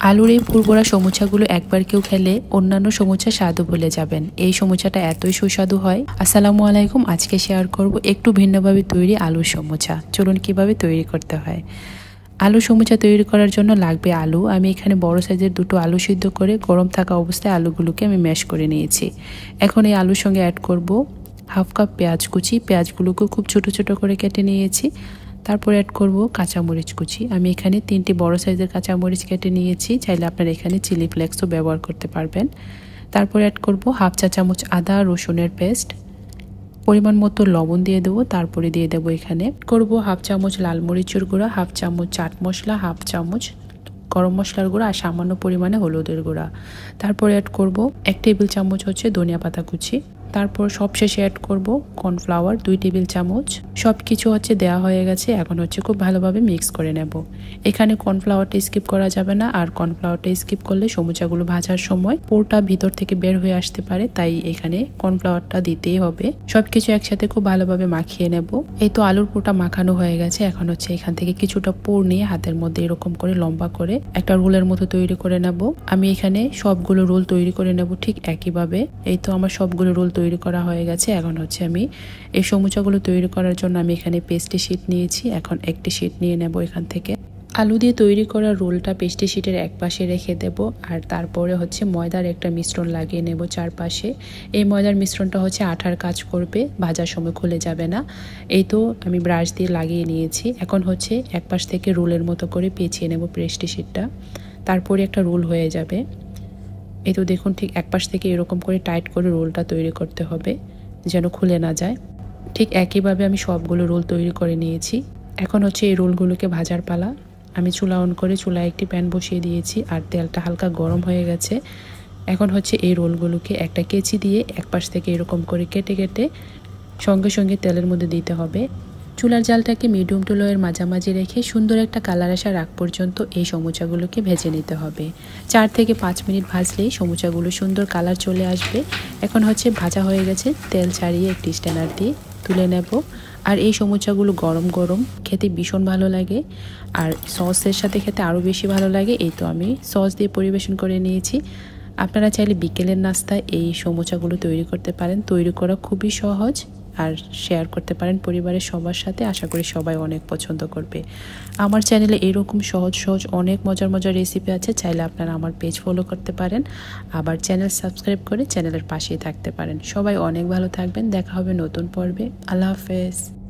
আলুর এই পুরভরা সমুচাগুলো একবার কেউ খেলে অন্যান্য সমুচার স্বাদও ভুলে যাবেন। এই সমুচাটা এতই সুস্বাদু হয়। আসসালামু আলাইকুম। আজকে শেয়ার করব একটু ভিন্নভাবে তৈরি আলুর সমুচা। চলুন কিভাবে তৈরি করতে হয়। আলু সমুচা তৈরি করার জন্য লাগবে আলু। আমি এখানে বড় সাইজের দুটো আলু সিদ্ধ করে গরম থাকা অবস্থায় আলুগুলোকে আমি ম্যাশ করে নিয়েছি। এখন এই আলুর সঙ্গে অ্যাড করব হাফ কাপ পেঁয়াজ কুচি। পেঁয়াজগুলোকে খুব ছোট ছোট করে কেটে নিয়েছি। তারপর অ্যাড করব কাঁচামরিচ কুচি। আমি এখানে 3টি বড় সাইজের কাঁচামরিচ কেটে নিয়েছি। চাইলে আপনারা এখানে চিলি ফ্লেক্সও ব্যবহার করতে পারবেন। তারপর অ্যাড করব হাফ চা চামচ আদা রসুনের পেস্ট। পরিমাণ মতো লবণ দিয়ে দেবো। তারপরে দিয়ে দেবো এখানে করব হাফ চামচ লাল মরিচের গুঁড়া, হাফ চামচ চাট মশলা, হাফ চামচ গরম মশলার গুঁড়া আর সামান্য পরিমাণে হলুদের গুঁড়া। তারপর অ্যাড করব 1 টেবিল চামচ হচ্ছে ধনিয়া পাতা কুচি। তারপর সবশেষে অ্যাড করব কর্নফ্লাওয়ার 2 টেবিল চামচ। সব কিছু হচ্ছে দেওয়া হয়ে গেছে। এখন হচ্ছে খুব ভালোভাবে মিক্স করে নেব। এখানে কর্নফ্লাওয়ারটা স্কিপ করা যাবে না, আর কর্নফ্লাওয়ারটা স্কিপ করলে সমুচাগুলো ভাজার সময় পোরটা ভিতর থেকে বের হয়ে আসতে পারে, তাই এখানে কর্নফ্লাওয়ারটা দিতেই হবে। সবকিছু একসাথে খুব ভালোভাবে মাখিয়ে নেব। এই তো আলুর পোরটা মাখানো হয়ে গেছে। এখন হচ্ছে এখান থেকে কিছুটা পোর নিয়ে হাতের মধ্যে এরকম করে লম্বা করে একটা রোলের মতো তৈরি করে নেব। আমি এখানে সবগুলো রোল তৈরি করে নেব ঠিক একইভাবে। এই তো আমার সবগুলো রোল তৈরি করা হয়ে গেছে। এখন হচ্ছে আমি এই সমুচাগুলো তৈরি করার জন্য আমি এখানে পেস্ট্রি শিট নিয়েছি। এখন একটি শিট নিয়ে নেব এখান থেকে। আলু দিয়ে তৈরি করা রোলটা পেস্ট্রি শিটের এক পাশে রেখে দেব, আর তারপরে হচ্ছে ময়দার একটা মিশ্রণ লাগিয়ে নেব চারপাশে। এই ময়দার মিশ্রণটা হচ্ছে আঠার কাজ করবে, ভাজার সময় খুলে যাবে না। এই তো আমি ব্রাশ দিয়ে লাগিয়ে নিয়েছি। এখন হচ্ছে এক পাশ থেকে রোলের মতো করে পেঁচিয়ে নেব পেস্ট্রি শিটটা, তারপরে একটা রোল হয়ে যাবে। এই তো দেখুন ঠিক এক পাশ থেকে এরকম করে টাইট করে রোলটা তৈরি করতে হবে যেন খুলে না যায়। ঠিক একইভাবে আমি সবগুলো রোল তৈরি করে নিয়েছি। এখন হচ্ছে এই রোলগুলোকে ভাজার পালা। আমি চুলা অন করে চুলায় একটি প্যান বসিয়ে দিয়েছি, আর তেলটা হালকা গরম হয়ে গেছে। এখন হচ্ছে এই রোলগুলোকে একটা কেচি দিয়ে এক পাশ থেকে এরকম করে কেটে কেটে সঙ্গে সঙ্গে তেলের মধ্যে দিতে হবে। চুলার জালটাকে মিডিয়াম টু লোয়ের মাঝামাঝি রেখে সুন্দর একটা কালার আসার আগ পর্যন্ত এই সমুচাগুলোকে ভেজে নিতে হবে। 4 থেকে 5 মিনিট ভাজলেই সমুচাগুলো সুন্দর কালার চলে আসবে। এখন হচ্ছে ভাজা হয়ে গেছে, তেল ছাড়িয়ে একটি স্ট্যানার দিয়ে তুলে নেব। আর এই সমুচাগুলো গরম গরম খেতে ভীষণ ভালো লাগে, আর সসের সাথে খেতে আরও বেশি ভালো লাগে। এই তো আমি সস দিয়ে পরিবেশন করে নিয়েছি। আপনারা চাইলে বিকেলের নাস্তায় এই সমুচাগুলো তৈরি করতে পারেন। তৈরি করা খুবই সহজ, আর শেয়ার করতে পারেন পরিবারের সবার সাথে। আশা করি সবাই অনেক পছন্দ করবে। আমার চ্যানেলে এরকম সহজ সহজ অনেক মজার মজার রেসিপি আছে, চাইলে আপনারা আমার পেজ ফলো করতে পারেন, আবার চ্যানেল সাবস্ক্রাইব করে চ্যানেলের পাশেই থাকতে পারেন। সবাই অনেক ভালো থাকবেন। দেখা হবে নতুন পর্বে। আল্লাহ হাফেজ।